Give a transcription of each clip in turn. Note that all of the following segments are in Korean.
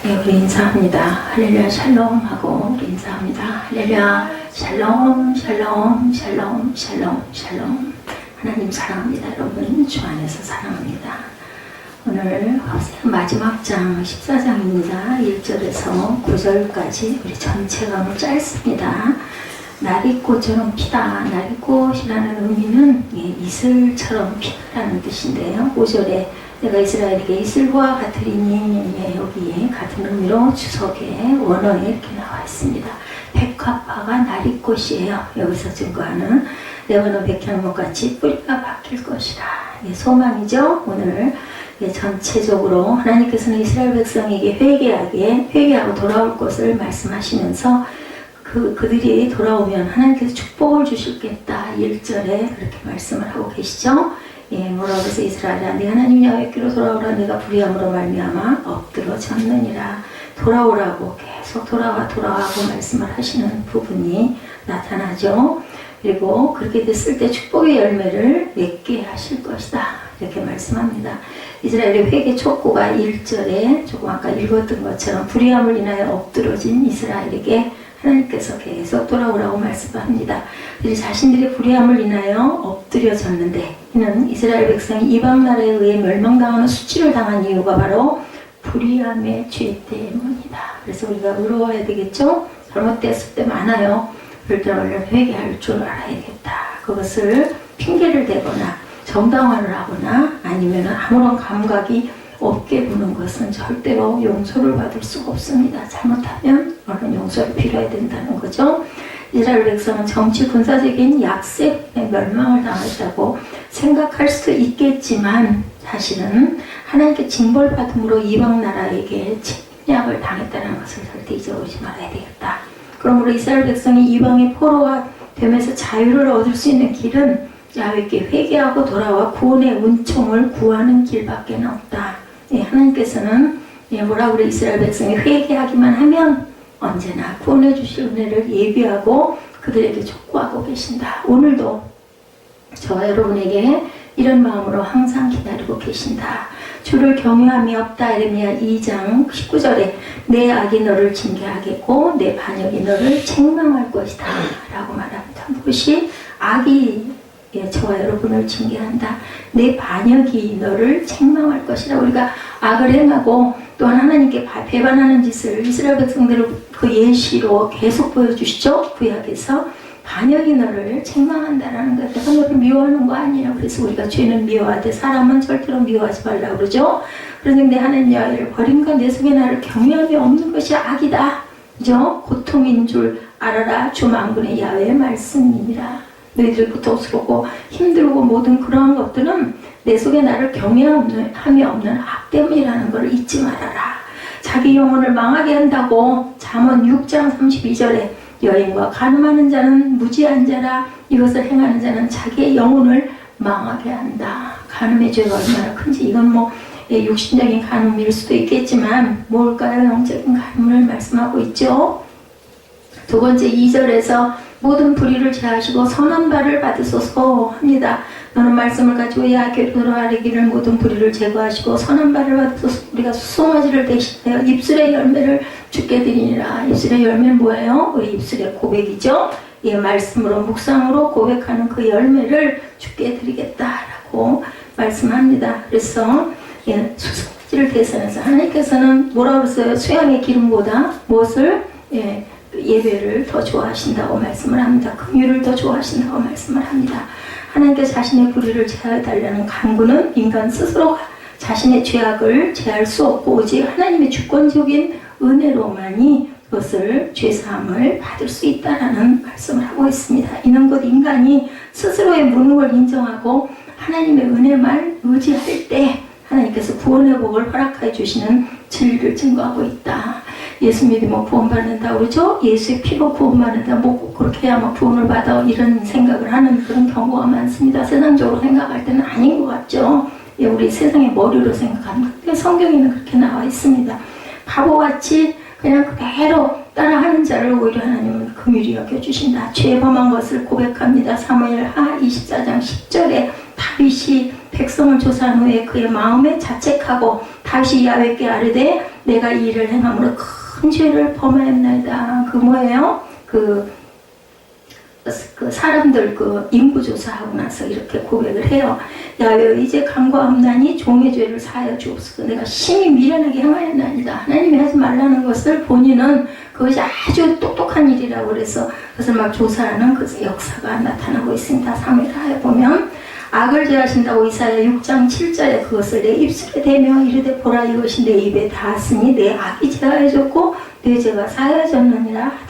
네, 우리 인사합니다. 할렐루야 샬롬 하고 우리 인사합니다. 할렐루야 샬롬 샬롬 샬롬 샬롬 샬롬. 하나님 사랑합니다. 여러분 주 안에서 사랑합니다. 오늘 호세아 마지막 장 14장입니다. 1절에서 9절까지 우리 전체가 너무 짧습니다. 나리꽃처럼 피다. 나리꽃이라는 의미는 이슬처럼 피다라는 뜻인데요. 5절에 내가 이스라엘에게 이슬과 같으리니, 여기 같은 의미로 주석에 원어에 이렇게 나와 있습니다. 백합화가 나리꽃이에요. 여기서 증거하는 레바논 백향목같이 뿌리가 박힐 것이라. 소망이죠. 오늘 전체적으로 하나님께서는 이스라엘 백성에게 회개하고 돌아올 것을 말씀하시면서 그들이 돌아오면 하나님께서 축복을 주시겠다. 1절에 그렇게 말씀을 하고 계시죠. 뭐라고 해서 이스라엘아 네 하나님 여호와께로 돌아오라. 내가 불의함으로 말미암아 엎드러졌느니라. 돌아오라고 계속 돌아와고 말씀을 하시는 부분이 나타나죠. 그리고 그렇게 됐을 때 축복의 열매를 맺게 하실 것이다. 이렇게 말씀합니다. 이스라엘의 회개 촉구가 1절에 조금 아까 읽었던 것처럼 불의함을 인하여 엎드러진 이스라엘에게 하나님께서 계속 돌아오라고 말씀합니다. 그들이 자신들의 불의함을 인하여 엎드려졌는데 이는 이스라엘 백성이 이방 나라에 의해 멸망당하는 수치를 당한 이유가 바로 불의함의 죄 때문이다. 그래서 우리가 의로워야 되겠죠? 잘못됐을 때 많아요. 그럴 때 얼른 회개할 줄 알아야겠다. 그것을 핑계를 대거나 정당화를 하거나 아니면 아무런 감각이 없게 보는 것은 절대로 용서를 받을 수가 없습니다. 잘못하면 얼른 용서를 빌어야 된다는 거죠. 이스라엘 백성은 정치 군사적인 약세에 멸망을 당했다고 생각할 수도 있겠지만 사실은 하나님께 징벌받음으로 이방 나라에게 침략을 당했다는 것을 절대 잊어버리지 말아야 되겠다. 그러므로 이스라엘 백성이 이방의 포로가 되면서 자유를 얻을 수 있는 길은 야훼께 회개하고 돌아와 구원의 은총을 구하는 길밖에 없다. 하나님께서는 뭐라고 그래 이스라엘 백성이 회개하기만 하면 언제나 구원해 주실 은혜를 예비하고 그들에게 촉구하고 계신다. 오늘도 저와 여러분에게 이런 마음으로 항상 기다리고 계신다. 주를 경외함이 없다. 예레미야 2장 19절에 내 악이 너를 징계하겠고 내 반역이 너를 책망할 것이다 라고 말합니다. 무엇이 악이 저와 여러분을 징계한다. 내 반역이 너를 책망할 것이라. 우리가 악을 행하고 또한 하나님께 배반하는 짓을 이스라엘 백성들을 그 예시로 계속 보여주시죠. 구약에서 반역이 너를 책망한다라는 것. 내가 너를 미워하는 거 아니야. 그래서 우리가 죄는 미워하되 사람은 절대로 미워하지 말라고 그러죠. 그러니 내 하나님 여호와를 버림과 내 속에 나를 경외함이 없는 것이 악이다. 그죠? 고통인 줄 알아라. 주 만군의 야훼의 말씀입니다. 너희들이 고통스럽고 힘들고 모든 그러한 것들은 내 속에 나를 경외함이 없는 악 때문이라는 걸 잊지 말아라. 자기 영혼을 망하게 한다고 잠언 6장 32절에 여인과 간음하는 자는 무지한 자라. 이것을 행하는 자는 자기의 영혼을 망하게 한다. 간음의 죄가 얼마나 큰지 이건 육신적인 간음일 수도 있겠지만 뭘까요? 영적인 간음을 말씀하고 있죠. 두 번째 2절에서 모든 불의를 제하시고 선한 바를 받으소서 합니다. 너는 말씀을 가지고 야훼께로 돌아가기를 모든 불의를 제거하시고 선한 바를 받으소서. 우리가 수송아지를 대신하여 입술의 열매를 주께 드리니라. 입술의 열매는 뭐예요? 우리 입술의 고백이죠. 이 말씀으로 묵상으로 고백하는 그 열매를 주께 드리겠다라고 말씀합니다. 그래서 수송아지를 대신해서 하나님께서는 뭐라고 했어요? 수양의 기름보다 무엇을 예배를 더 좋아하신다고 말씀을 합니다. 긍휼을 더 좋아하신다고 말씀을 합니다. 하나님께서 자신의 불의를 제하달라는 간구는 인간 스스로 자신의 죄악을 제할 수 없고 오직 하나님의 주권적인 은혜로만이 그것을 죄사함을 받을 수 있다라는 말씀을 하고 있습니다. 이는 곧 인간이 스스로의 무능을 인정하고 하나님의 은혜만 의지할 때 하나님께서 구원의 복을 허락하여 주시는 진리를 증거하고 있다. 예수 믿으면 구원받는다 그러죠? 예수의 피로 구원받는다. 뭐 그렇게 해야만 구원을 받아. 이런 생각을 하는 그런 경우가 많습니다. 세상적으로 생각할 때는 아닌 것 같죠? 우리 세상의 머리로 생각합니다. 근데 성경에는 그렇게 나와 있습니다. 바보같이 그냥 그대로 따라하는 자를 오히려 하나님은 긍휼히 여겨주신다. 죄 범한 것을 고백합니다. 사무엘하 24장 10절에 다 다윗이 백성을 조사한 후에 그의 마음에 자책하고 다시 야훼께 아뢰되 내가 이 일을 행함으로 큰 죄를 범하였나이다. 그 뭐예요? 그 사람들 인구조사하고 나서 이렇게 고백을 해요. 야훼 이제 간과함나니 종의 죄를 사하여 주옵소서. 내가 심히 미련하게 행하였나이다. 하나님이 하지 말라는 것을 본인은 그것이 아주 똑똑한 일이라고 그래서 그것을 막 조사하는 그 역사가 나타나고 있습니다. 사무엘하에 보면 악을 제하신다고 이사야 6장 7절에 그것을 내 입술에 대며 이르되 보라 이것이 내 입에 닿았으니 내 악이 제하여졌고 내 죄가 사하여졌느니라 하더라.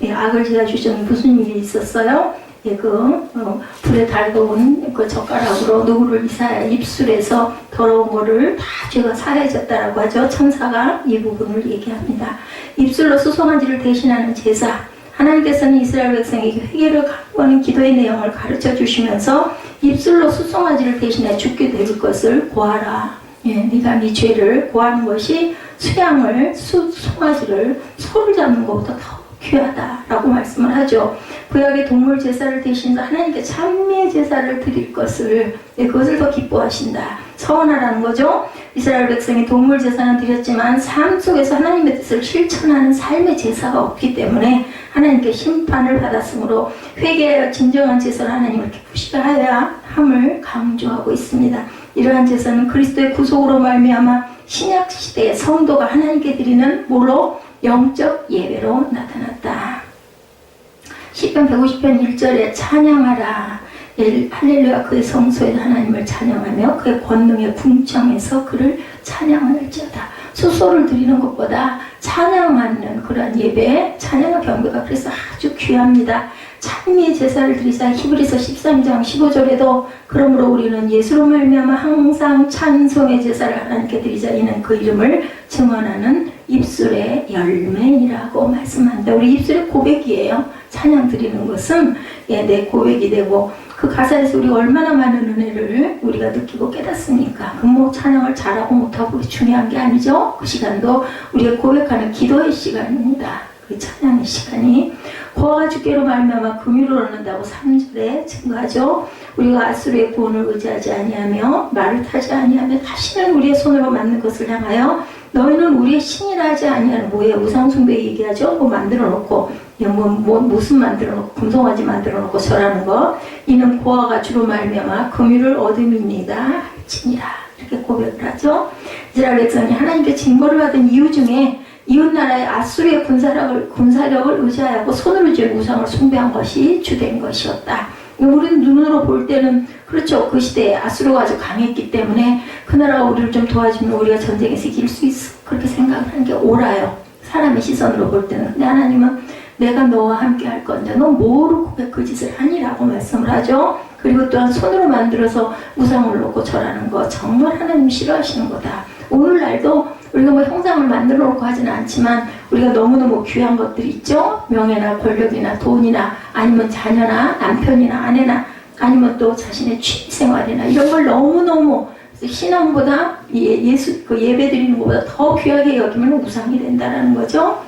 예, 악을 제하주셨는 무슨 일이 있었어요? 예, 불에 달궈온 그 젓가락으로 누구를 이사야 입술에서 더러운 거를 다 죄가 사해졌다라고 하죠. 천사가 이 부분을 얘기합니다. 입술로 수송아지를 대신하는 제사. 하나님께서는 이스라엘 백성에게 회개를 강구하는 기도의 내용을 가르쳐 주시면서 입술로 수송아지를 대신해 죽게 될 것을 고하라. 예, 네가 네 죄를 고하는 것이 송아지를 소를 잡는 것보다 더 귀하다라고 말씀을 하죠. 구약의 동물 제사를 대신해서 하나님께 찬미의 제사를 드릴 것을, 그것을 더 기뻐하신다. 서원하라는 거죠. 이스라엘 백성이 동물 제사는 드렸지만 삶 속에서 하나님의 뜻을 실천하는 삶의 제사가 없기 때문에 하나님께 심판을 받았으므로 회개하여 진정한 제사를 하나님을 기쁘시게 하여야 함을 강조하고 있습니다. 이러한 제사는 그리스도의 구속으로 말미암아 신약 시대의 성도가 하나님께 드리는 뭐로? 영적 예배로 나타났다. 시편 150편 1절에 찬양하라. 할렐루야 그의 성소에서 하나님을 찬양하며 그의 권능의 궁창에서 그를 찬양할지어다. 수소를 드리는 것보다 찬양하는 그러한 예배, 찬양의 경배가 그래서 아주 귀합니다. 찬미의 제사를 드리자. 히브리서 13장 15절에도 그러므로 우리는 예수로 말미암아 항상 찬송의 제사를 하나님께 드리자. 이는 그 이름을 증언하는 입술의 열매이라고 말씀한다. 우리 입술의 고백이에요. 찬양 드리는 것은 내 고백이 되고 그 가사에서 우리가 얼마나 많은 은혜를 우리가 느끼고 깨닫습니까? 그 찬양을 잘하고 못하고 중요한 게 아니죠. 그 시간도 우리가 고백하는 기도의 시간입니다. 그 찬양의 시간이 고아가 주께로 말미암아 긍휼을 얻는다고 3절에 증거하죠. 우리가 아수르의 구원을 의지하지 아니하며 말을 타지 아니하며 다시는 우리의 손으로 만든 것을 향하여 너희는 우리의 신이라 하지 아니하는 뭐예요? 우상숭배 얘기하죠. 만들어 놓고 무슨 만들어 놓고 금송아지 만들어 놓고 절하는 거. 이는 고아가 주로 말미암아 긍휼을 얻음이니이다 할지니라. 이렇게 고백을 하죠. 이스라엘 백성이 하나님께 징벌을 받은 이유 중에 이웃나라의 아수르의 군사력을 의지하고 손으로 지은 우상을 숭배한 것이 주된 것이었다. 우리는 눈으로 볼 때는 그렇죠. 그 시대에 아수르가 아주 강했기 때문에 그 나라가 우리를 좀 도와주면 우리가 전쟁에서 이길 수 있어. 그렇게 생각하는 게 옳아요. 사람의 시선으로 볼 때는. 근데 하나님은 내가 너와 함께 할 건데 너 뭐로 그 짓을 하니라고 말씀을 하죠. 그리고 또한 손으로 만들어서 우상을 놓고 절하는 거 정말 하나님 싫어하시는 거다. 오늘날도 우리가 형상을 만들어 놓고 하지는 않지만 우리가 너무너무 귀한 것들이 있죠. 명예나 권력이나 돈이나 아니면 자녀나 남편이나 아내나 아니면 또 자신의 취미생활이나 이런 걸 너무너무 신앙보다 예배 드리는 것보다 더 귀하게 여기면 우상이 된다는 거죠.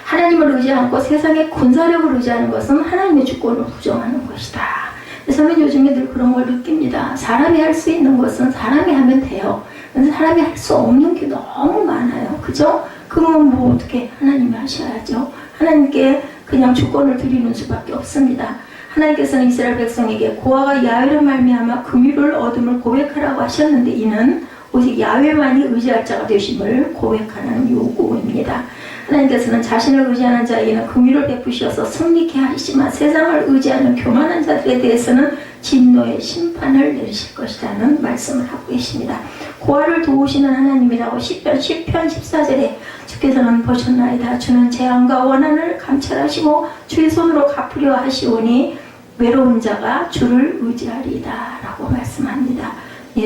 하나님을 의지하고 세상의 군사력을 의지하는 것은 하나님의 주권을 부정하는 것이다. 저는 요즘에 늘 그런 걸 느낍니다. 사람이 할 수 있는 것은 사람이 하면 돼요. 근데 사람이 할 수 없는 게 너무 많아요. 그죠? 그건 어떻게 하나님이 하셔야죠. 하나님께 그냥 주권을 드리는 수밖에 없습니다. 하나님께서는 이스라엘 백성에게 고아가 야훼로 말미암아 긍휼을 얻음을 고백하라고 하셨는데 이는 오직 야훼만이 의지할 자가 되심을 고백하는 요구입니다. 하나님께서는 자신을 의지하는 자에게는 긍휼을 베푸셔서 승리케 하시지만 세상을 의지하는 교만한 자들에 대해서는 진노의 심판을 내리실 것이라는 말씀을 하고 계십니다. 고아를 도우시는 하나님이라고 시편 14절에 주께서는 보셨나이다. 주는 재앙과 원한을 감찰하시고 주의 손으로 갚으려 하시오니 외로운 자가 주를 의지하리이다 라고 말씀합니다.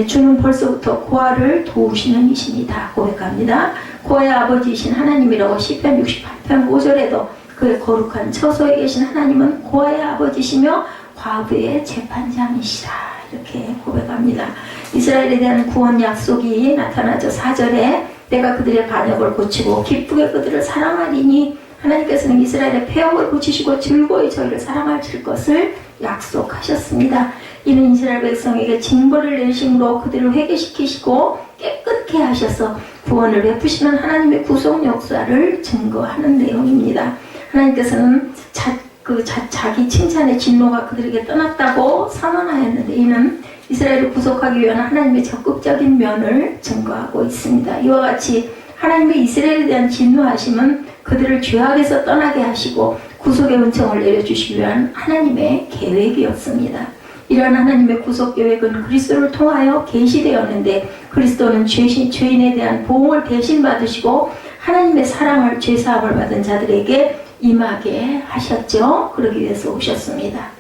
주는 벌써부터 고아를 도우시는 이신이다 고백합니다. 고아의 아버지이신 하나님이라고 시편 68편 5절에도 그의 거룩한 처소에 계신 하나님은 고아의 아버지시며 과부의 재판장이시라 이렇게 고백합니다. 이스라엘에 대한 구원 약속이 나타나죠. 4절에 내가 그들의 반역을 고치고 기쁘게 그들을 사랑하리니 하나님께서는 이스라엘의 폐역을 고치시고 즐거이 저희를 사랑하실 것을 약속하셨습니다. 이는 이스라엘 백성에게 징벌을 내리심으로 그들을 회개시키시고 깨끗게 하셔서 구원을 베푸시는 하나님의 구속 역사를 증거하는 내용입니다. 하나님께서는 자기 칭찬의 진노가 그들에게 떠났다고 선언하였는데 이는 이스라엘을 구속하기 위한 하나님의 적극적인 면을 증거하고 있습니다. 이와 같이 하나님의 이스라엘에 대한 진노하심은 그들을 죄악에서 떠나게 하시고 구속의 은총을 내려주시기 위한 하나님의 계획이었습니다. 이러한 하나님의 구속 계획은 그리스도를 통하여 계시되었는데 그리스도는 죄인에 대한 보응을 대신 받으시고 하나님의 사랑을 죄사함을 받은 자들에게 임하게 하셨죠. 그러기 위해서 오셨습니다.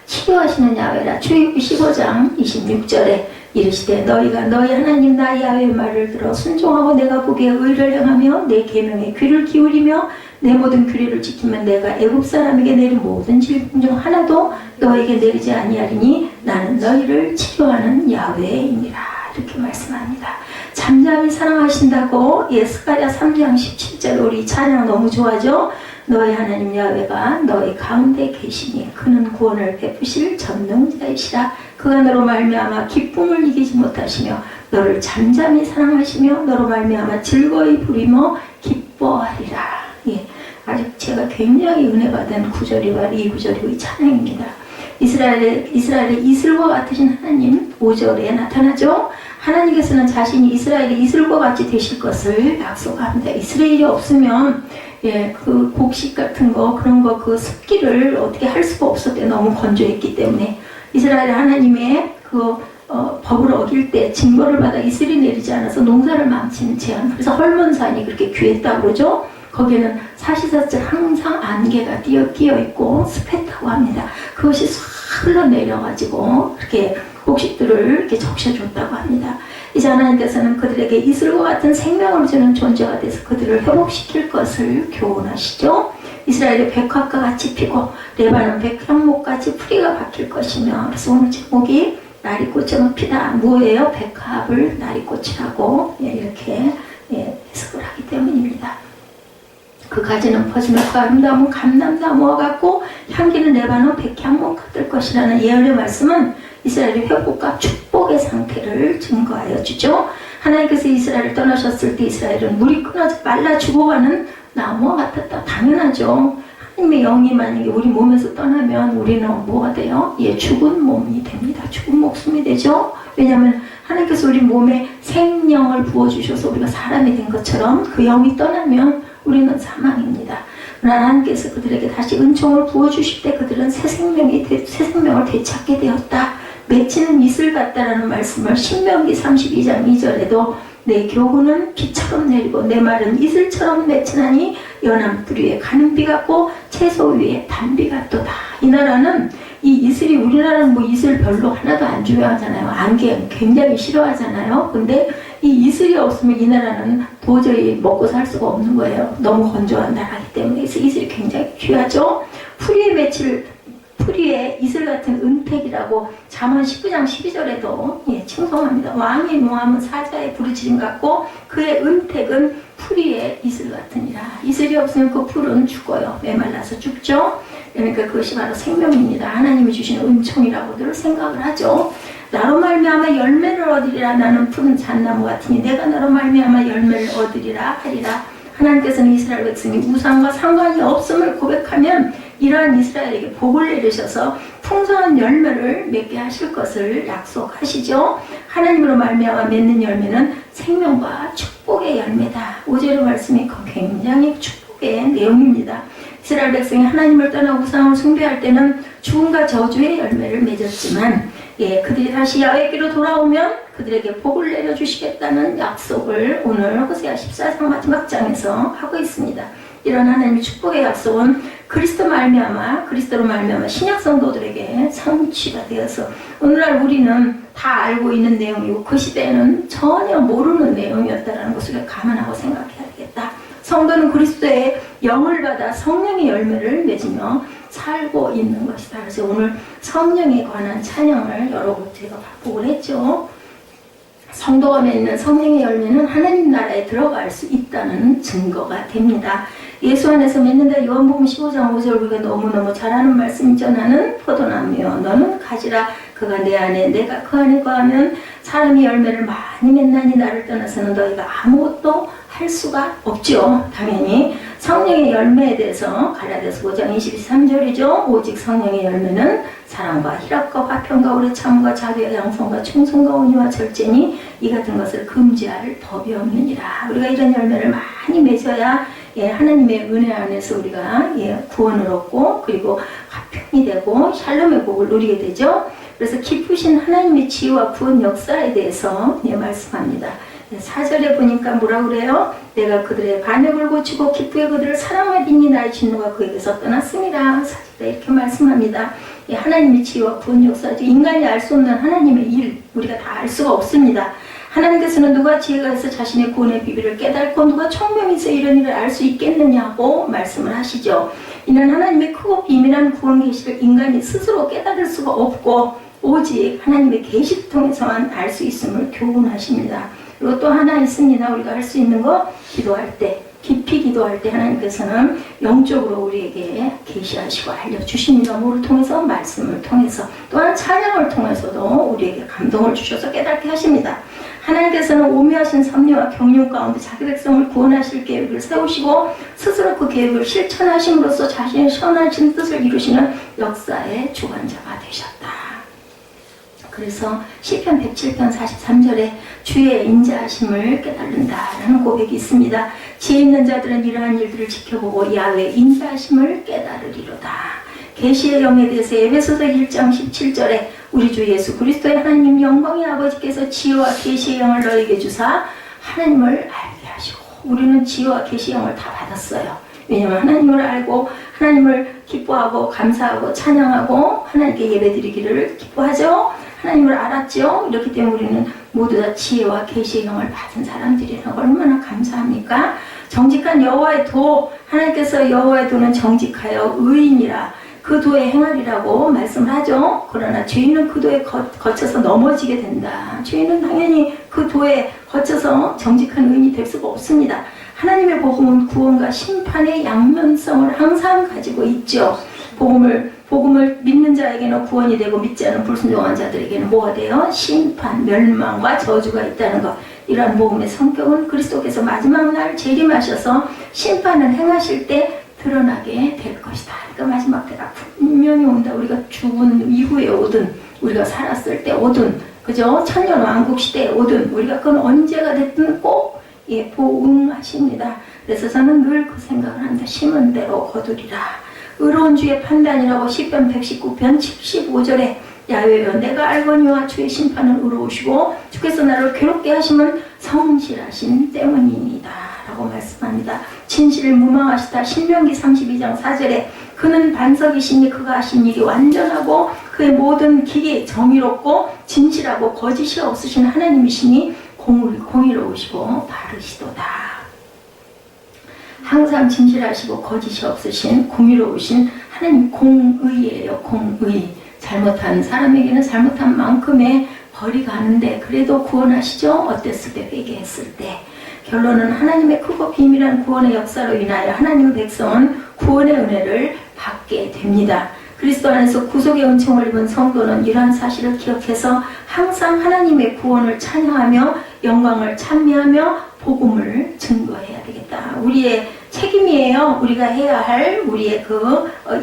치료하시는 야훼라. 출애굽기 15장 26절에 이르시되 너희가 너희 하나님 나 야훼의 말을 들어 순종하고 내가 보기에 의를 행하며 내 계명에 귀를 기울이며 내 모든 규례를 지키면 내가 애굽 사람에게 내린 모든 질병 중 하나도 너에게 내리지 아니하리니 나는 너희를 치료하는 야훼이니라. 이렇게 말씀합니다. 잠잠히 사랑하신다고 스가랴 3장 17절 우리 찬양 너무 좋아하죠? 너희 하나님 야훼가 너희 가운데 계시니 그는 구원을 베푸실 전능자이시라. 그가 너로 말미암아 기쁨을 이기지 못하시며 너를 잠잠히 사랑하시며 너로 말미암아 즐거이 부리며 기뻐하리라. 아주 제가 굉장히 은혜 받은 구절이 바로 이 구절이고 이 찬양입니다. 이스라엘의 이슬과 같으신 하나님 5절에 나타나죠. 하나님께서는 자신이 이스라엘의 이슬과 같이 되실 것을 약속합니다. 이스라엘이 없으면 그 곡식 같은 거 그런 거 그 습기를 어떻게 할 수가 없었대. 너무 건조했기 때문에 이스라엘 하나님의 법을 어길 때 징벌을 받아 이슬이 내리지 않아서 농사를 망치는 재앙. 그래서 헐몬산이 그렇게 귀했다고 그러죠. 거기에는 사시사철 항상 안개가 끼어 있고 습했다고 합니다. 그것이 싹 흘러내려가지고 그렇게 곡식들을 이렇게 적셔줬다고 합니다. 이제 하나님께서는 그들에게 이슬과 같은 생명을 주는 존재가 돼서 그들을 회복시킬 것을 교훈하시죠. 이스라엘의 백합과 같이 피고 레바논 백향목같이 풀이가 박힐 것이며 그래서 오늘 제목이 나리꽃처럼 피다. 뭐예요? 백합을 나리꽃이라고 이렇게 해석을 하기 때문입니다. 그 가지는 퍼지며 그 아름다움은 감람나무와 같고 향기는 레바논 백향목 같을 것이라는 예언의 말씀은 이스라엘의 회복과 축복의 상태를 증거하여 주죠. 하나님께서 이스라엘을 떠나셨을 때 이스라엘은 물이 끊어져 말라 죽어가는 나무와 같았다. 당연하죠. 하나님의 영이 만약에 우리 몸에서 떠나면 우리는 뭐가 돼요? 죽은 몸이 됩니다. 죽은 목숨이 되죠. 왜냐하면 하나님께서 우리 몸에 생명을 부어주셔서 우리가 사람이 된 것처럼 그 영이 떠나면 우리는 사망입니다. 그러나 하나님께서 그들에게 다시 은총을 부어주실 때 그들은 새 생명을 되찾게 되었다. 맺히는 이슬 같다라는 말씀을 신명기 32장 2절에도 내 교훈은 비처럼 내리고 내 말은 이슬처럼 맺히나니 연한 뿌리 위에 가는 비 같고 채소 위에 단비 같도다. 이 나라는 이 이슬이 우리나라는 뭐 이슬 별로 하나도 안 중요하잖아요. 안개 굉장히 싫어하잖아요. 근데 이 이슬이 없으면 이 나라는 도저히 먹고 살 수가 없는 거예요. 너무 건조한 나라이기 때문에. 그래서 이슬이 굉장히 귀하죠. 풀이의 이슬 같은 은택이라고 잠언 19장 12절에도 칭송합니다. 왕의 노함은 사자의 부르짖음 같고 그의 은택은 풀이의 이슬 같으니라. 이슬이 없으면 그 풀은 죽어요. 메말라서 죽죠. 그러니까 그것이 바로 생명입니다. 하나님이 주시는 은총이라고들 생각을 하죠. 나로 말미암아 열매를 얻으리라. 나는 푸른 잣나무 같으니 내가 나로 말미암아 열매를 얻으리라 하리라. 하나님께서는 이스라엘 백성이 우상과 상관이 없음을 고백하면 이러한 이스라엘에게 복을 내리셔서 풍성한 열매를 맺게 하실 것을 약속하시죠. 하나님으로 말미암아 맺는 열매는 생명과 축복의 열매다. 5절의 말씀이 굉장히 축복의 내용입니다. 이스라엘 백성이 하나님을 떠나 우상을 숭배할 때는 죽음과 저주의 열매를 맺었지만 그들이 다시 야훼께로 돌아오면 그들에게 복을 내려주시겠다는 약속을 오늘 호세아 14장 마지막 장에서 하고 있습니다. 이런 하나님의 축복의 약속은 그리스도로 말미암아 신약 성도들에게 성취가 되어서 오늘날 우리는 다 알고 있는 내용이고 그 시대에는 전혀 모르는 내용이었다는 것을 감안하고 생각해야 되겠다. 성도는 그리스도의 영을 받아 성령의 열매를 맺으며 살고 있는 것이다. 그래서 오늘 성령에 관한 찬양을 여러 곳 제가 반복을 했죠. 성도가 맺는 성령의 열매는 하나님 나라에 들어갈 수 있다는 증거가 됩니다. 예수 안에서 맺는다. 요한복음 15장 5절 우리가 너무너무 잘 아는 말씀이죠. 나는 포도나무요 너는 가지라. 그가 내 안에 내가 그 안에 거하면 사람이 열매를 많이 맺나니 나를 떠나서는 너희가 아무것도 할 수가 없죠. 당연히 성령의 열매에 대해서 갈라디아서 5장 23절이죠. 오직 성령의 열매는 사랑과 희락과 화평과 오래 참음과 자비와 양성과 충성과 온유와 절제니 이 같은 것을 금지할 법이 없느니라. 우리가 이런 열매를 많이 맺어야 하나님의 은혜 안에서 우리가 구원을 얻고 그리고 화평이 되고 샬롬의 복을 누리게 되죠. 그래서 기쁘신 하나님의 지혜와 구원 역사에 대해서 말씀합니다. 4절에 보니까 뭐라 그래요? 내가 그들의 반역을 고치고 기쁘게 그들을 사랑하리니 나의 진노가 그에게서 떠났습니다. 4절에 이렇게 말씀합니다. 하나님의 지혜와 구원 역사죠. 인간이 알 수 없는 하나님의 일 우리가 다 알 수가 없습니다. 하나님께서는 누가 지혜가 있어 자신의 구원의 비밀을 깨닫고 누가 총명이 있어 이런 일을 알 수 있겠느냐고 말씀을 하시죠. 이는 하나님의 크고 비밀한 구원 계시를 인간이 스스로 깨달을 수가 없고 오직 하나님의 계시를 통해서만 알 수 있음을 교훈하십니다. 그리고 또 하나 있습니다. 우리가 할 수 있는 거 기도할 때 깊이 기도할 때 하나님께서는 영적으로 우리에게 계시하시고 알려주십니다. 뭐를 통해서? 말씀을 통해서 또한 찬양을 통해서도 우리에게 감동을 주셔서 깨닫게 하십니다. 하나님께서는 오묘하신 섭리와 경륜 가운데 자기 백성을 구원하실 계획을 세우시고 스스로 그 계획을 실천하심으로써 자신의 선하신 뜻을 이루시는 역사의 주관자가 되셨다. 그래서 시편 107편 43절에 주의 인자하심을 깨달는다라는 고백이 있습니다. 지혜 있는 자들은 이러한 일들을 지켜보고 야훼의 인자하심을 깨달으리로다. 계시의 영에 대해서 에베소서 1장 17절에 우리 주 예수 그리스도의 하나님 영광의 아버지께서 지혜와 계시의 영을 너에게 주사 하나님을 알게 하시고 우리는 지혜와 계시의 영을 다 받았어요. 왜냐하면 하나님을 알고 하나님을 기뻐하고 감사하고 찬양하고 하나님께 예배드리기를 기뻐하죠. 하나님을 알았죠. 이렇기 때문에 우리는 모두 다 지혜와 계시의 영을 받은 사람들이라는 걸 얼마나 감사합니까? 정직한 여호와의 도, 하나님께서 여호와의 도는 정직하여 의인이라 그 도에 행하리라고 말씀을 하죠. 그러나 죄인은 그 도에 거쳐서 넘어지게 된다. 죄인은 당연히 그 도에 거쳐서 정직한 의인이 될 수가 없습니다. 하나님의 복음은 구원과 심판의 양면성을 항상 가지고 있죠. 복음을 믿는 자에게는 구원이 되고 믿지 않은 불순종한 자들에게는 뭐가 돼요? 심판, 멸망과 저주가 있다는 것. 이러한 복음의 성격은 그리스도께서 마지막 날 재림하셔서 심판을 행하실 때 드러나게 될 것이다. 그러니까 마지막 때가 분명히 온다. 우리가 죽은 이후에 오든 우리가 살았을 때 오든 그죠? 천년왕국 시대에 오든 우리가 그건 언제가 됐든 꼭 보응하십니다. 그래서 저는 늘 그 생각을 한다. 심은 대로 거두리라. 의로운 주의 판단이라고 시편 119편 75절에 야훼여 내가 알거니와 주의 심판은 의로우시고 주께서 나를 괴롭게 하심은 성실하신 때문이니이다 라고 말씀합니다. 진실을 무망하시다. 신명기 32장 4절에 그는 반석이시니 그가 하신 일이 완전하고 그의 모든 길이 정의롭고 진실하고 거짓이 없으신 하나님이시니 공의로우시고 바르시도다. 항상 진실하시고 거짓이 없으신 공의로우신 하나님 공의예요. 공의. 잘못한 사람에게는 잘못한 만큼의 벌이 가는데 그래도 구원하시죠. 어땠을 때? 회개했을 때. 결론은 하나님의 크고 비밀한 구원의 역사로 인하여 하나님의 백성은 구원의 은혜를 받게 됩니다. 그리스도 안에서 구속의 은총을 입은 성도는 이러한 사실을 기억해서 항상 하나님의 구원을 찬양하며 영광을 찬미하며 복음을 증거해야 되겠다. 우리의 책임이에요. 우리가 해야 할 우리의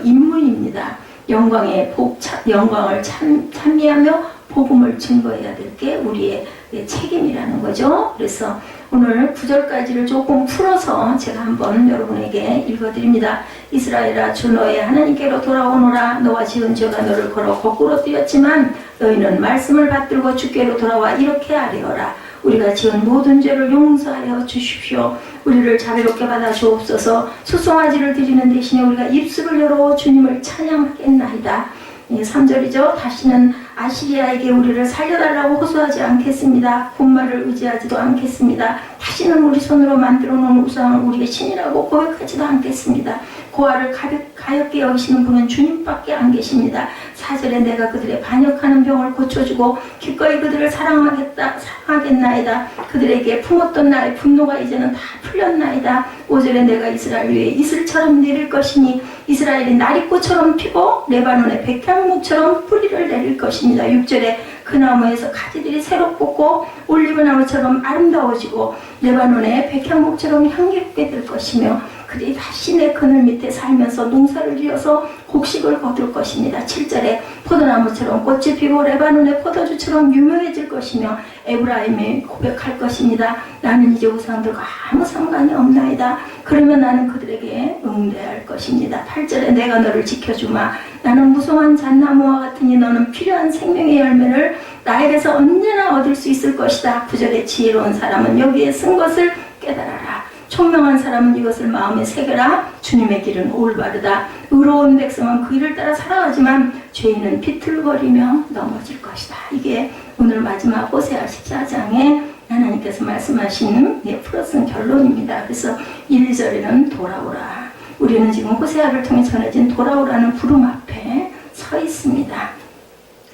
임무입니다. 영광을 찬미하며 복음을 증거해야 될 게 우리의 책임이라는 거죠. 그래서 오늘 9절까지를 조금 풀어서 제가 한번 여러분에게 읽어드립니다. 이스라엘아 주 너의 하나님께로 돌아오노라. 너와 지은 죄가 너를 걸어 거꾸로 뛰었지만 너희는 말씀을 받들고 주께로 돌아와 이렇게 하리어라. 우리가 지은 모든 죄를 용서하여 주십시오. 우리를 자비롭게 받아 주옵소서. 수송아지를 드리는 대신에 우리가 입술을 열어 주님을 찬양하겠나이다. 3절이죠. 다시는 아시리아에게 우리를 살려달라고 호소하지 않겠습니다. 본말을 의지하지도 않겠습니다. 다시는 우리 손으로 만들어 놓은 우상을 우리의 신이라고 고백하지도 않겠습니다. 고아를 가볍게 여기시는 분은 주님밖에 안 계십니다. 4절에 내가 그들의 반역하는 병을 고쳐주고 기꺼이 그들을 사랑하겠나이다. 그들에게 품었던 나의 분노가 이제는 다 풀렸나이다. 5절에 내가 이스라엘 위에 이슬처럼 내릴 것이니 이스라엘이 나리꽃처럼 피고 레바논의 백향목처럼 뿌리를 내릴 것입니다. 6절에 그 나무에서 가지들이 새로 뽑고 올리브나무처럼 아름다워지고 레바논의 백향목처럼 향기롭게 될 것이며 그들이 다시 내 그늘 밑에 살면서 농사를 지어서 곡식을 거둘 것입니다. 7절에 포도나무처럼 꽃이 피고 레바논의 포도주처럼 유명해질 것이며 에브라임이 고백할 것입니다. 나는 이제 우상들과 아무 상관이 없나이다. 그러면 나는 그들에게 응대할 것입니다. 8절에 내가 너를 지켜주마. 나는 무성한 잣나무와 같으니 너는 필요한 생명의 열매를 나에게서 언제나 얻을 수 있을 것이다. 9절에 지혜로운 사람은 여기에 쓴 것을 깨달아라. 총명한 사람은 이것을 마음에 새겨라. 주님의 길은 올바르다. 의로운 백성은 그 길을 따라 살아가지만 죄인은 비틀거리며 넘어질 것이다. 이게 오늘 마지막 호세아 14장에 하나님께서 말씀하시는 플러스 결론입니다. 그래서 1, 2절에는 돌아오라. 우리는 지금 호세아를 통해 전해진 돌아오라는 부름 앞에 서 있습니다.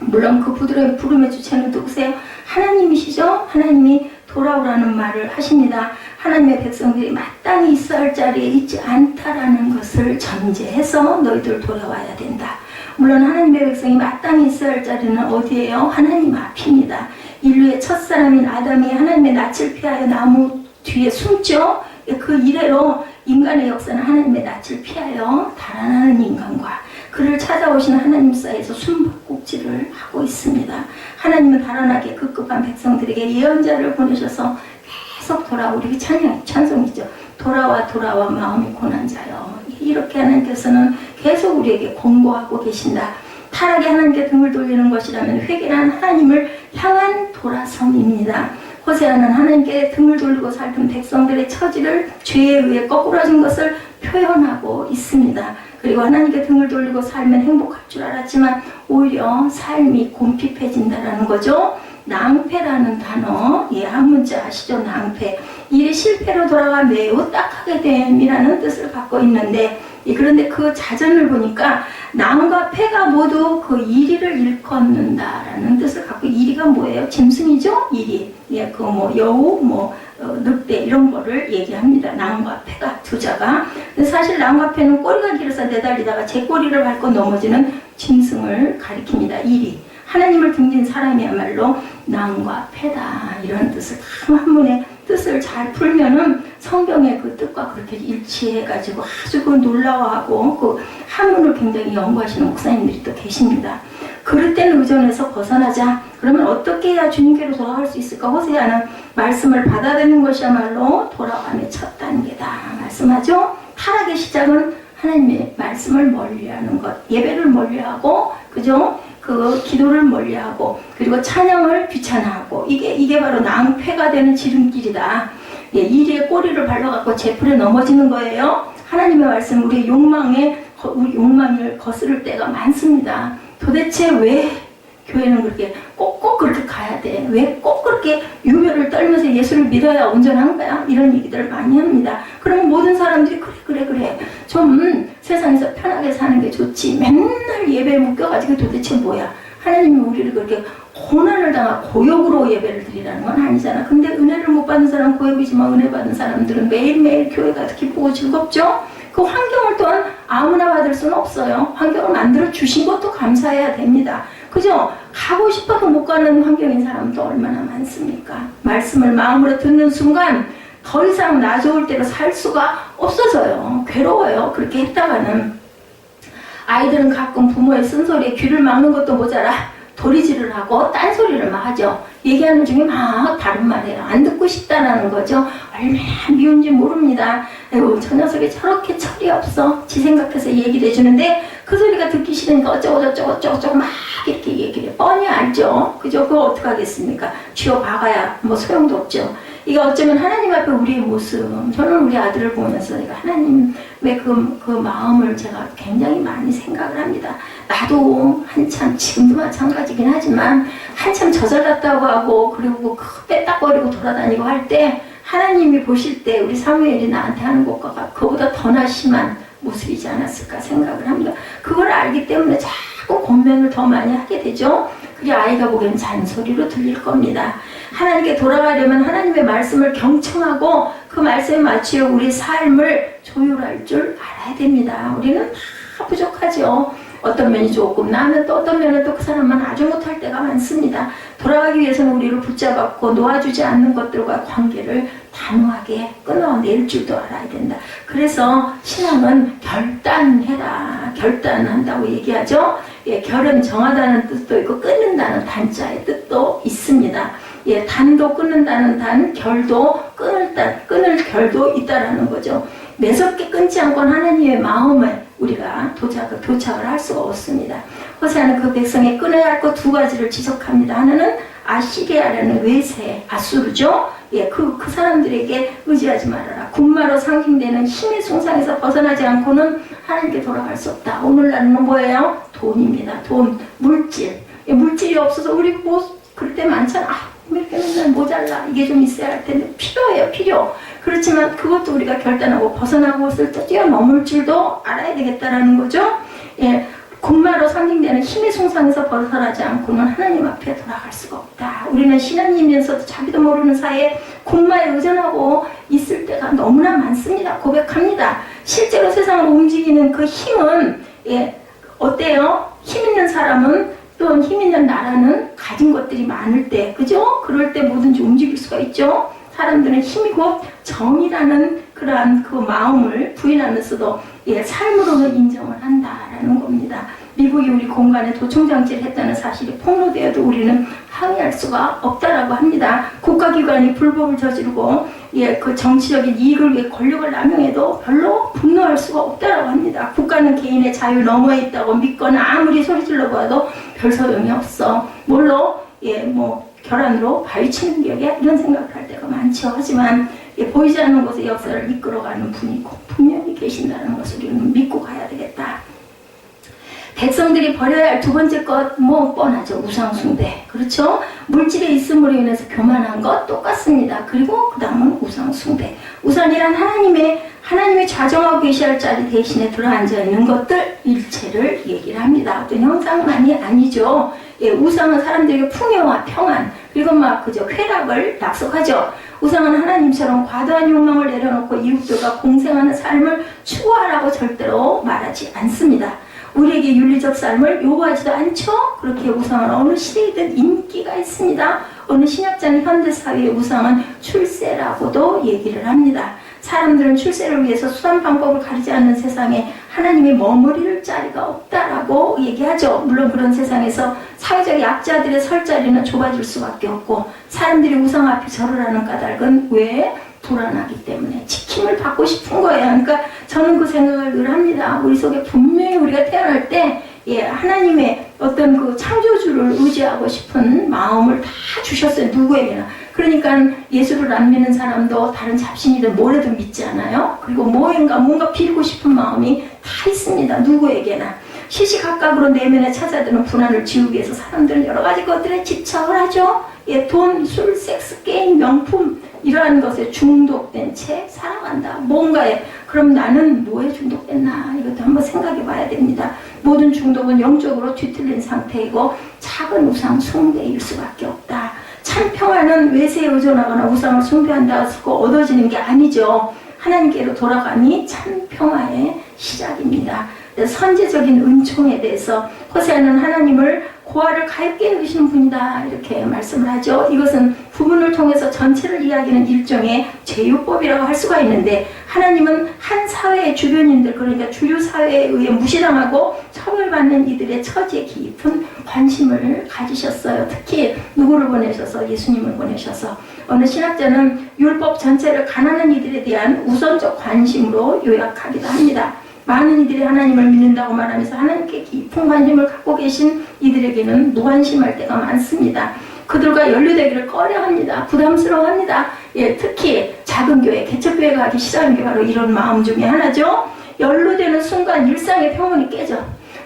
물론 그 부름의 주체는 누구세요? 하나님이시죠? 하나님이 돌아오라는 말을 하십니다. 하나님의 백성들이 마땅히 있어야 할 자리에 있지 않다라는 것을 전제해서 너희들 돌아와야 된다. 물론 하나님의 백성이 마땅히 있어야 할 자리는 어디예요? 하나님 앞입니다. 인류의 첫사람인 아담이 하나님의 낯을 피하여 나무 뒤에 숨죠. 그 이래로 인간의 역사는 하나님의 낯을 피하여 달아나는 인간과 그를 찾아오시는 하나님 사이에서 숨바꼭질을 하고 있습니다. 하나님은 달아나게 급급한 백성들에게 예언자를 보내셔서 계속 우리 찬송이죠. 돌아와 마음이 고난 자여. 이렇게 하나님께서는 계속 우리에게 공고하고 계신다. 타락이 하나님께 등을 돌리는 것이라면 회개란 하나님을 향한 돌아섬입니다. 호세아는 하나님께 등을 돌리고 살던 백성들의 처지를 죄에 의해 거꾸러진 것을 표현하고 있습니다. 그리고 하나님께 등을 돌리고 살면 행복할 줄 알았지만 오히려 삶이 곰핍해진다라는 거죠. 낭패라는 단어, 한 문자 아시죠? 낭패. 일이 실패로 돌아가 매우 딱하게 됨이라는 뜻을 갖고 있는데, 그런데 그 자전을 보니까 낭과 패가 모두 그 이리를 일컫는다라는 뜻을 갖고, 이리가 뭐예요? 짐승이죠? 이리. 여우, 늑대 이런 거를 얘기합니다. 낭과 패가 두 자가. 근데 사실 낭과 패는 꼬리가 길어서 내달리다가 제 꼬리를 밟고 넘어지는 짐승을 가리킵니다. 이리. 하나님을 등진 사람이야말로 낭과 패다 이런 뜻을 한문의 뜻을 잘 풀면은 성경의 그 뜻과 그렇게 일치해가지고 아주 그 놀라워하고 그 한문을 굉장히 연구하시는 목사님들이 또 계십니다. 그릇된 의존에서 벗어나자. 그러면 어떻게 해야 주님께로 돌아갈 수 있을까? 호세아는 말씀을 받아들이는 것이야말로 돌아감의 첫 단계다 말씀하죠. 타락의 시작은 하나님의 말씀을 멀리하는 것, 예배를 멀리하고, 그죠? 그 기도를 멀리하고, 그리고 찬양을 귀찮아하고, 이게 바로 낭패가 되는 지름길이다. 이리의 꼬리를 발라갖고 제풀에 넘어지는 거예요. 하나님의 말씀, 우리의 욕망을 거스를 때가 많습니다. 도대체 왜 교회는 그렇게 꼭 그렇게 가야 돼? 왜 꼭 그렇게 유별을 떨면서 예수를 믿어야 온전한 거야? 이런 얘기들을 많이 합니다. 그러면 모든 사람들이 그래. 좀 세상에서 편하게 사는 게 좋지. 맨날 예배에 묶여가지고 도대체 뭐야? 하나님이 우리를 그렇게 고난을 당하고 고역으로 예배를 드리라는 건 아니잖아. 근데 은혜를 못 받는 사람은 고역이지만 은혜 받는 사람들은 매일매일 교회가 기쁘고 즐겁죠? 그 환경을 또한 아무나 받을 수는 없어요. 환경을 만들어 주신 것도 감사해야 됩니다. 그죠? 가고 싶어도 못 가는 환경인 사람도 얼마나 많습니까? 말씀을 마음으로 듣는 순간 더 이상 나 좋을 대로 살 수가 없어져요. 괴로워요. 그렇게 했다가는. 아이들은 가끔 부모의 쓴소리에 귀를 막는 것도 모자라 도리질을 하고 딴소리를 막 하죠. 얘기하는 중에 막 다른 말이에요. 안 듣고 싶다라는 거죠. 얼마나 미운지 모릅니다. 아이고, 저 녀석이 저렇게 철이 없어. 지 생각해서 얘기를 해주는데 그 소리가 듣기 싫으니까 어쩌고 막 이렇게 얘기를 해. 뻔히 알죠. 그죠? 그거 어떡하겠습니까? 쥐어 박아야 뭐 소용도 없죠. 이게 어쩌면 하나님 앞에 우리의 모습, 저는 우리 아들을 보면서 내가 하나님의 그 마음을 제가 굉장히 많이 생각을 합니다. 나도 한참, 지금도 마찬가지긴 하지만 한참 저절났다고 하고 그리고 빼딱거리고 돌아다니고 할 때 하나님이 보실 때 우리 사무엘이 나한테 하는 것과 그보다 더 심한 모습이지 않았을까 생각을 합니다. 그걸 알기 때문에 자꾸 권면을 더 많이 하게 되죠. 그게 아이가 보기엔 잔소리로 들릴 겁니다. 하나님께 돌아가려면 하나님의 말씀을 경청하고 그 말씀에 맞추어 우리 삶을 조율할 줄 알아야 됩니다. 우리는 다 부족하죠. 어떤 면이 조금 나면 또 어떤 면은 또 그 사람만 아주 못할 때가 많습니다. 돌아가기 위해서는 우리를 붙잡았고 놓아주지 않는 것들과 관계를 단호하게 끊어낼 줄도 알아야 된다. 그래서 신앙은 결단해라. 결단한다고 얘기하죠. 예, 결은 정하다는 뜻도 있고 끊는다는 단자의 뜻도 있습니다. 예, 단도 끊는다는 단, 결도 끊을 결도 있다라는 거죠. 매섭게 끊지 않고는 하나님의 마음을 우리가 도착을 할 수가 없습니다. 호세아는 그 백성의 끊어야 할 것 두 가지를 지적합니다. 하나는 아시리아라는 외세, 아수르죠. 예, 그 사람들에게 의지하지 말아라. 군마로 상징되는 힘의 송상에서 벗어나지 않고는 하나님께 돌아갈 수 없다. 오늘날은 뭐예요? 돈입니다. 돈, 물질. 예, 물질이 없어서 우리 뭐 그럴 때 많잖아. 이렇게 맨날 모자라. 이게 좀 있어야 할 텐데 필요해요. 필요. 그렇지만 그것도 우리가 결단하고 벗어나고 있을 때 뛰어넘을 줄도 알아야 되겠다라는 거죠. 예, 군마로 상징되는 힘의 송상에서 벗어나지 않고는 하나님 앞에 돌아갈 수가 없다. 우리는 신앙이면서도 자기도 모르는 사이에 군마에 의존하고 있을 때가 너무나 많습니다. 고백합니다. 실제로 세상을 움직이는 그 힘은 예, 어때요? 힘 있는 사람은 또는 힘 있는 나라는 가진 것들이 많을 때, 그죠? 그럴 때 뭐든지 움직일 수가 있죠. 사람들은 힘이 곧 정이라는 그러한 그 마음을 부인하면서도 예, 삶으로는 인정을 한다라는 겁니다. 미국이 우리 공간에 도청장치를 했다는 사실이 폭로되어도 우리는 항의할 수가 없다라고 합니다. 국가기관이 불법을 저지르고 예, 그 정치적인 이익을 위해 권력을 남용해도 별로 분노할 수가 없다라고 합니다. 국가는 개인의 자유 너머에 있다고 믿거나 아무리 소리질러 보아도 별 소용이 없어. 물론 예, 뭐 결함으로 바위치는 격에 이런 생각을 할 때가 많죠. 하지만 예, 보이지 않는 곳에 역사를 이끌어가는 분이 분명히 계신다는 것을 우리는 믿고 가야 되겠다. 백성들이 버려야 할 두 번째 것 뭐 뻔하죠. 우상숭배. 그렇죠? 물질에 있음으로 인해서 교만한 것 똑같습니다. 그리고 그 다음은 우상숭배. 우상이란 하나님의 좌정하고 계셔야 할 자리 대신에 들어앉아 있는 것들 일체를 얘기를 합니다. 어떤 형상만이 아니죠. 예, 우상은 사람들에게 풍요와 평안 그리고 막 그저 쾌락을 약속하죠. 우상은 하나님처럼 과도한 욕망을 내려놓고 이웃들과 공생하는 삶을 추구하라고 절대로 말하지 않습니다. 우리에게 윤리적 삶을 요구하지도 않죠. 그렇게 우상은 어느 시대이든 인기가 있습니다. 어느 신학자는 현대사회의 우상은 출세라고도 얘기를 합니다. 사람들은 출세를 위해서 수단 방법을 가리지 않는 세상에 하나님이 머무릴 자리가 없다라고 얘기하죠. 물론 그런 세상에서 사회적 약자들의 설 자리는 좁아질 수밖에 없고 사람들이 우상 앞에 절을 하는 까닭은 왜? 불안하기 때문에 지킴을 받고 싶은 거예요. 그러니까 저는 그 생각을 늘 합니다. 우리 속에 분명히 우리가 태어날 때 예, 하나님의 어떤 그 창조주를 의지하고 싶은 마음을 다 주셨어요. 누구에게나. 그러니까 예수를 안 믿는 사람도 다른 잡신이든 뭐래든 믿지 않아요. 그리고 뭔가 빌고 싶은 마음이 다 있습니다. 누구에게나. 시시각각으로 내면에 찾아드는 불안을 지우기 위해서 사람들은 여러 가지 것들에 집착을 하죠. 예, 돈, 술, 섹스, 게임, 명품 이러한 것에 중독된 채 살아간다. 뭔가에. 그럼 나는 뭐에 중독됐나? 이것도 한번 생각해 봐야 됩니다. 모든 중독은 영적으로 뒤틀린 상태이고 작은 우상 숭배일 수밖에 없다. 참 평화는 외세에 의존하거나 우상을 숭배한다고 얻어지는 게 아니죠. 하나님께로 돌아감이 참 평화의 시작입니다. 선제적인 은총에 대해서 호세아는 하나님을 고아를 가엾게 여기시는 분이다 이렇게 말씀을 하죠. 이것은 부분을 통해서 전체를 이야기하는 일종의 제휴법이라고 할 수가 있는데 하나님은 한 사회의 주변인들 그러니까 주류 사회에 의해 무시당하고 처벌받는 이들의 처지에 깊은 관심을 가지셨어요. 특히 누구를 보내셔서 예수님을 보내셔서 어느 신학자는 율법 전체를 가난한 이들에 대한 우선적 관심으로 요약하기도 합니다. 많은 이들이 하나님을 믿는다고 말하면서 하나님께 깊은 관심을 갖고 계신 이들에게는 무관심할 때가 많습니다. 그들과 연루되기를 꺼려합니다. 부담스러워합니다. 예, 특히 작은 교회, 개척교회 가기 시작하는 게 바로 이런 마음 중에 하나죠. 연루되는 순간 일상의 평온이 깨져.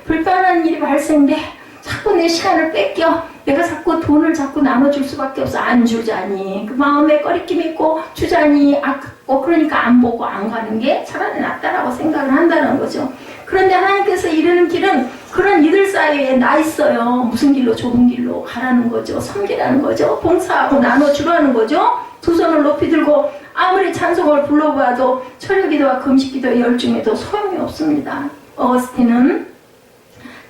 불편한 일이 발생돼. 자꾸 내 시간을 뺏겨. 내가 자꾸 돈을 자꾸 나눠줄 수밖에 없어. 안 주자니. 그 마음에 꺼리낌 있고 주자니 아깝고 그러니까 안 보고 안 가는 게 차라리 낫다라고 생각을 한다는 거죠. 그런데 하나님께서 이르는 길은 그런 이들 사이에 나 있어요. 무슨 길로? 좁은 길로 가라는 거죠. 섬기라는 거죠. 봉사하고 나눠주라는 거죠. 두 손을 높이 들고 아무리 찬송을 불러봐도 철야기도와 금식기도 열중에도 소용이 없습니다. 어거스틴은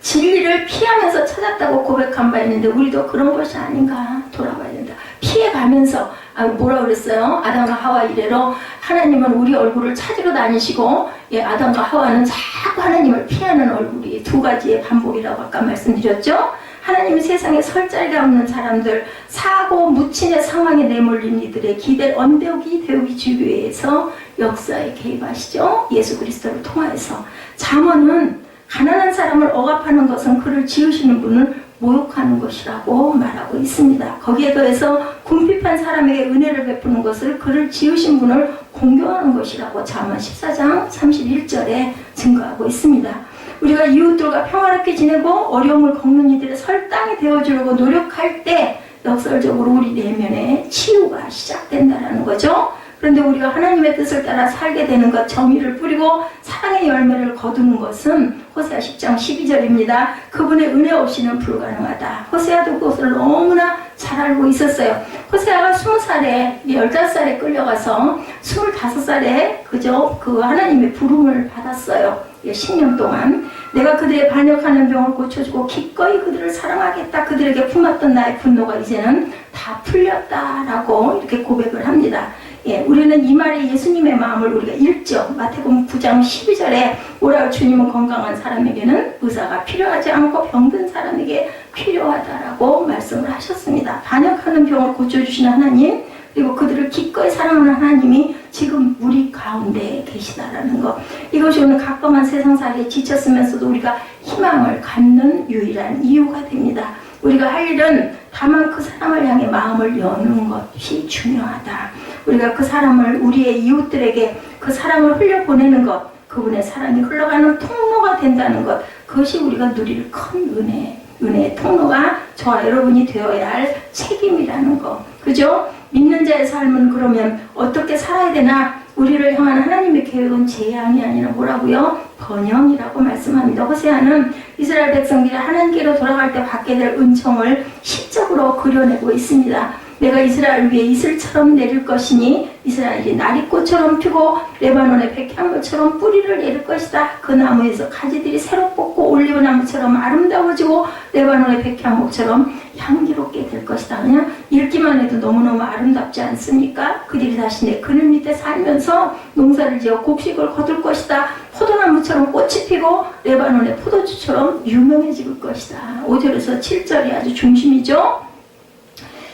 진리를 피하면서 찾았다고 고백한 바 있는데 우리도 그런 것이 아닌가 돌아봐야 된다. 피해가면서 뭐라 그랬어요? 아담과 하와 이래로 하나님은 우리 얼굴을 찾으러 다니시고 아담과 하와는 자꾸 하나님을 피하는 얼굴이 두 가지의 반복이라고 아까 말씀드렸죠. 하나님이 세상에 설 자리가 없는 사람들, 사고 무친의 상황에 내몰린 이들의 기댈 언덕이 되기 주교회에서 역사에 개입하시죠. 예수 그리스도를 통하여서. 잠언은 가난한 사람을 억압하는 것은 그를 지으시는 분을 모욕하는 것이라고 말하고 있습니다. 거기에 더해서 궁핍한 사람에게 은혜를 베푸는 것을 그를 지으신 분을 공경하는 것이라고 잠언 14장 31절에 증거하고 있습니다. 우리가 이웃들과 평화롭게 지내고 어려움을 겪는 이들의 설당이 되어주려고 노력할 때 역설적으로 우리 내면에 치유가 시작된다는 거죠. 그런데 우리가 하나님의 뜻을 따라 살게 되는 것, 정의를 뿌리고 사랑의 열매를 거두는 것은 호세아 10장 12절입니다. 그분의 은혜 없이는 불가능하다. 호세아도 그것을 너무나 잘 알고 있었어요. 호세아가 20살에 15살에 끌려가서 25살에 그저 그 하나님의 부름을 받았어요. 10년 동안 내가 그들의 반역하는 병을 고쳐주고 기꺼이 그들을 사랑하겠다. 그들에게 품었던 나의 분노가 이제는 다 풀렸다라고 이렇게 고백을 합니다. 우리는 이 말에 예수님의 마음을 우리가 읽죠. 마태복음 9장 12절에 오라 주님은 건강한 사람에게는 의사가 필요하지 않고 병든 사람에게 필요하다라고 말씀을 하셨습니다. 반역하는 병을 고쳐주시는 하나님, 그리고 그들을 기꺼이 사랑하는 하나님이 지금 우리 가운데 계시다라는 것. 이것이 오늘 각박한 세상살이에 지쳤으면서도 우리가 희망을 갖는 유일한 이유가 됩니다. 우리가 할 일은 다만 그 사람을 향해 마음을 여는 것이 중요하다. 우리가 그 사람을 우리의 이웃들에게 그 사랑을 흘려보내는 것, 그분의 사랑이 흘러가는 통로가 된다는 것, 그것이 우리가 누릴 큰 은혜의 통로가 저와 여러분이 되어야 할 책임이라는 것. 그죠? 믿는 자의 삶은 그러면 어떻게 살아야 되나? 우리를 향한 하나님의 계획은 재앙이 아니라 뭐라고요? 번영이라고 말씀합니다. 호세아는 이스라엘 백성들이 하나님께로 돌아갈 때 받게 될 은총을 시적으로 그려내고 있습니다. 내가 이스라엘 위에 이슬처럼 내릴 것이니 이스라엘이 나리꽃처럼 피고 레바논의 백향목처럼 뿌리를 내릴 것이다. 그 나무에서 가지들이 새로 뽑고 올리브나무처럼 아름다워지고 레바논의 백향목처럼 향기롭게 될 것이다. 그냥 읽기만 해도 너무너무 아름답지 않습니까? 그들이 다시 내 그늘 밑에 살면서 농사를 지어 곡식을 거둘 것이다. 포도나무처럼 꽃이 피고 레바논의 포도주처럼 유명해질 것이다. 5절에서 7절이 아주 중심이죠.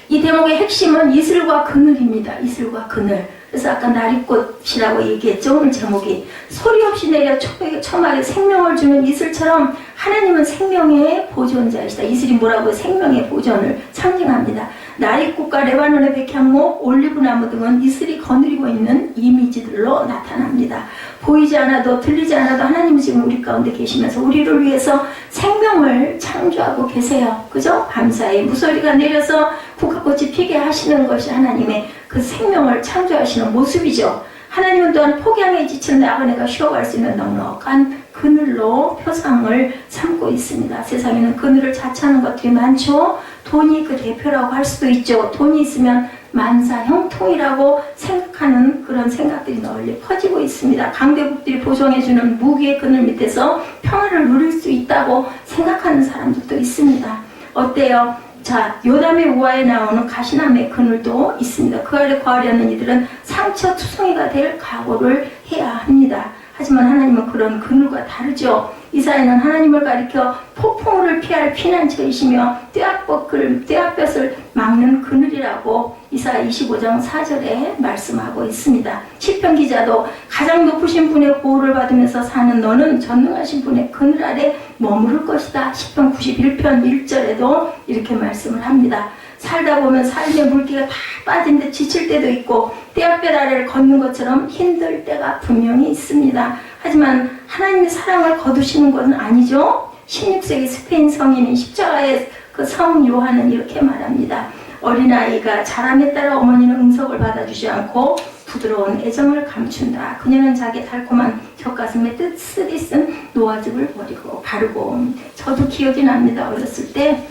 이 대목의 핵심은 이슬과 그늘입니다. 이슬과 그늘. 그래서 아까 나리꽃이라고 얘기했죠. 오늘 제목이 소리 없이 내려 초막에 생명을 주는 이슬처럼 하나님은 생명의 보존자이시다. 이슬이 뭐라고? 생명의 보존을 상징합니다. 나리꽃과 레바논의 백향목, 올리브나무 등은 이슬이 거느리고 있는 이미지들로 나타납니다. 보이지 않아도 들리지 않아도 하나님은 지금 우리 가운데 계시면서 우리를 위해서 생명을 창조하고 계세요. 그죠? 밤사이 무소리가 내려서 국화꽃이 피게 하시는 것이 하나님의 그 생명을 창조하시는 모습이죠. 하나님은 또한 폭양에 지친 나그네가 쉬어갈 수 있는 넉넉한 그늘로 표상을 삼고 있습니다. 세상에는 그늘을 자처하는 것들이 많죠. 돈이 그 대표라고 할 수도 있죠. 돈이 있으면 만사형통이라고 생각하는 그런 생각들이 널리 퍼지고 있습니다. 강대국들이 보정해주는 무기의 그늘 밑에서 평화를 누릴 수 있다고 생각하는 사람들도 있습니다. 어때요? 자, 요담의 우화에 나오는 가시나무의 그늘도 있습니다. 그 아래 거하려는 이들은 상처투성이가 될 각오를 해야 합니다. 하지만 하나님은 그런 그늘과 다르죠. 이사야는 하나님을 가리켜 폭풍우를 피할 피난처이시며 떼약볕을 막는 그늘이라고 이사야 25장 4절에 말씀하고 있습니다. 시편 기자도 가장 높으신 분의 보호를 받으면서 사는 너는 전능하신 분의 그늘 아래 머무를 것이다. 시편 91편 1절에도 이렇게 말씀을 합니다. 살다 보면 삶의 물기가 다 빠진 데 지칠 때도 있고 떼약볕 아래를 걷는 것처럼 힘들 때가 분명히 있습니다. 하지만 하나님의 사랑을 거두시는 것은 아니죠. 16세기 스페인 성인인 십자가의 그 성 요한은 이렇게 말합니다. 어린아이가 자람에 따라 어머니는 응석을 받아주지 않고 부드러운 애정을 감춘다. 그녀는 자기 달콤한 젖가슴에 뜨뜻히 쓴 노아즙을 버리고 바르고. 저도 기억이 납니다. 어렸을 때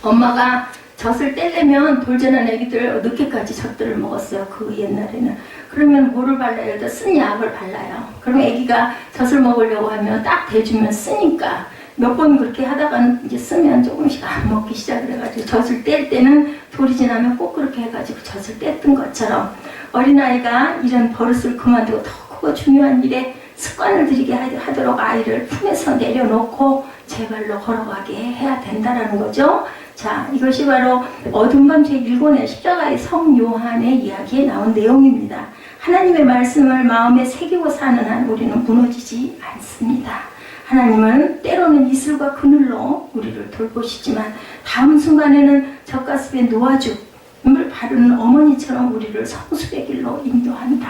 엄마가 젖을 떼려면 돌전한 애기들 늦게까지 젖들을 먹었어요. 그 옛날에는. 그러면 뭐를 발라요? 쓴 약을 발라요. 그러면 애기가 젖을 먹으려고 하면 딱 대주면 쓰니까 몇 번 그렇게 하다가는 이제 쓰면 조금씩 안 먹기 시작을 해가지고 젖을 뗄 때는 돌이 지나면 꼭 그렇게 해가지고 젖을 뗐던 것처럼 어린아이가 이런 버릇을 그만두고 더 크고 중요한 일에 습관을 들이게 하도록 아이를 품에서 내려놓고 제 발로 걸어가게 해야 된다는 거죠. 자, 이것이 바로 어둠 밤 제1권의 십자가의 성 요한의 이야기에 나온 내용입니다. 하나님의 말씀을 마음에 새기고 사는 한 우리는 무너지지 않습니다. 하나님은 때로는 이슬과 그늘로 우리를 돌보시지만 다음 순간에는 젖가슴에 노아죽을 바르는 어머니처럼 우리를 성숙의 길로 인도한다.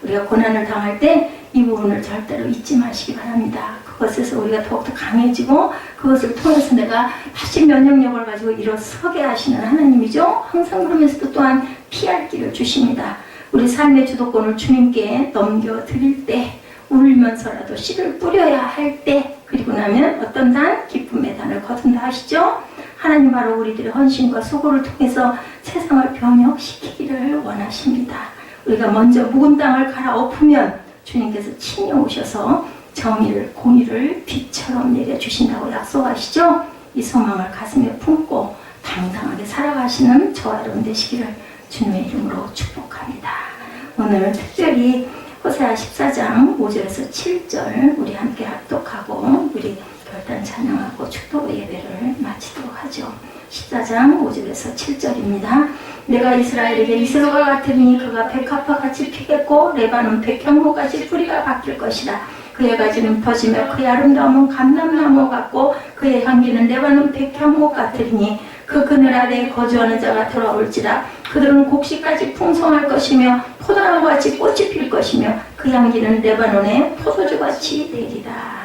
우리가 고난을 당할 때 이 부분을 절대로 잊지 마시기 바랍니다. 그것에서 우리가 더욱더 강해지고 그것을 통해서 내가 다시 면역력을 가지고 일어서게 하시는 하나님이죠. 항상 그러면서도 또한 피할 길을 주십니다. 우리 삶의 주도권을 주님께 넘겨드릴 때 울면서라도 씨를 뿌려야 할 때 그리고 나면 어떤 단? 기쁨의 단을 거둔다 하시죠. 하나님 바로 우리들의 헌신과 수고를 통해서 세상을 변혁시키기를 원하십니다. 우리가 먼저 묵은 땅을 갈아엎으면 주님께서 친히 오셔서 정의를 공의를 빛처럼 내려주신다고 약속하시죠. 이 소망을 가슴에 품고 당당하게 살아가시는 저와 여러분 되시기를 주님의 이름으로 축복합니다. 오늘 특별히 호세아 14장 5절에서 7절 우리 함께 합독하고 우리 결단 찬양하고 축복 예배를 마치도록 하죠. 14장 5절에서 7절입니다. 내가 이스라엘에게 이슬과 같으니 그가 백합화 같이 피겠고 레바논 백향목같이 뿌리가 바뀔 것이라. 그의 가지는 퍼지며 그의 아름다움은 감람나무 같고 그의 향기는 레바논 백향목 같으리니 그 그늘 아래에 거주하는 자가 돌아올지라. 그들은 곡식까지 풍성할 것이며 포도나무같이 꽃이 필 것이며 그 향기는 레바논의 포도주같이 되리라.